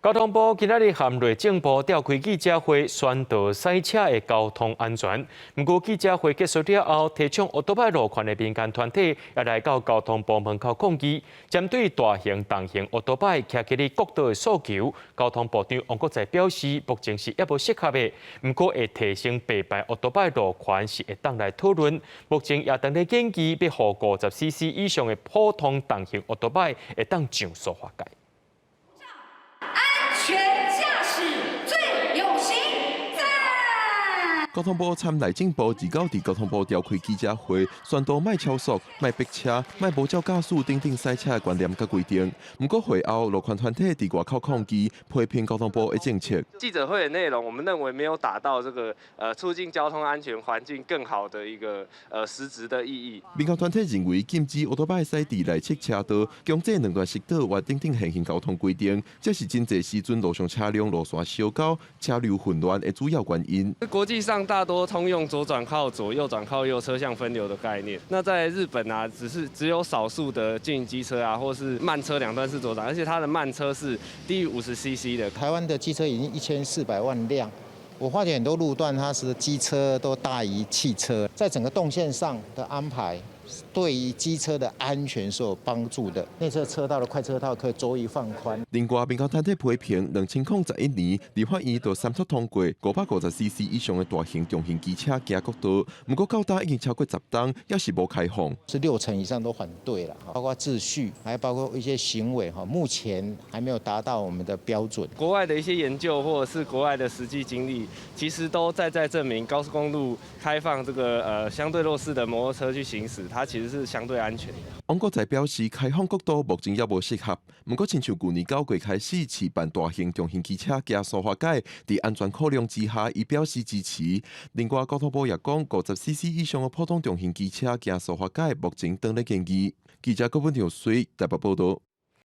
交通部今仔日含内政部召开记者会，宣导赛车的交通安全。不过记者会结束了后，提倡奥多拜路权的民间团体也来到交通部门口抗议，针对大型、重型奥多拜骑起哩国道的诉求，交通部长王国材表示，目前是还无适合的。不过会提升白牌奥多拜路权是会当来讨论。目前也当在建议，要互50cc 以上的普通重型奥多拜会当上诉法界。全驾驶最有型，赞！交通部参内政部29日交通部召开记者会，宣导卖超速、卖逼车、卖无照驾驶等赛车的观念甲规定。不过会后，路权团体伫外口抗议，批评交通部的政策。记者会的内容，我们认为没有达到这个促进交通安全环境更好的一个实质的意义。民间团体认为，禁止奥多拜赛地内侧车道、强制两段式道或等现行交通规定，这是真侪时阵路上车辆路线相交、车流混乱的主要原因。国际上大多通用左转靠左、右转靠右车厢分流的概念。那在日本啊，只有少数的经营机车啊，或是慢车两段式左转，而且它的慢车是低于50cc 的。台湾的机车已经1400万辆，我发现很多路段它是机车都大于汽车，在整个动线上的安排，对于机车的安全是有帮助的。内侧车道的快车道可以周易放宽。另外，民间团体批评2011年立法院就3读通过550cc 以上的大型重型机车行国道，不过到达已经超过10档，也是无开放。是60%以上都反对了，包括秩序，还包括一些行为哈，目前还没有达到我们的标准。国外的一些研究或者是国外的实际经历，其实都在证明高速公路开放这个相对弱势的摩托车去行驶，它其实是相对安全的。王国材表示，开放国道目前也无适合，不过亲像去年9月开始试办大型重型机车行塑化界，在安全考量之下，伊表示支持。另外，交通部也讲，50cc 以上的普通重型机车行塑化界，目前当咧建议。记者郭文条随台北报道。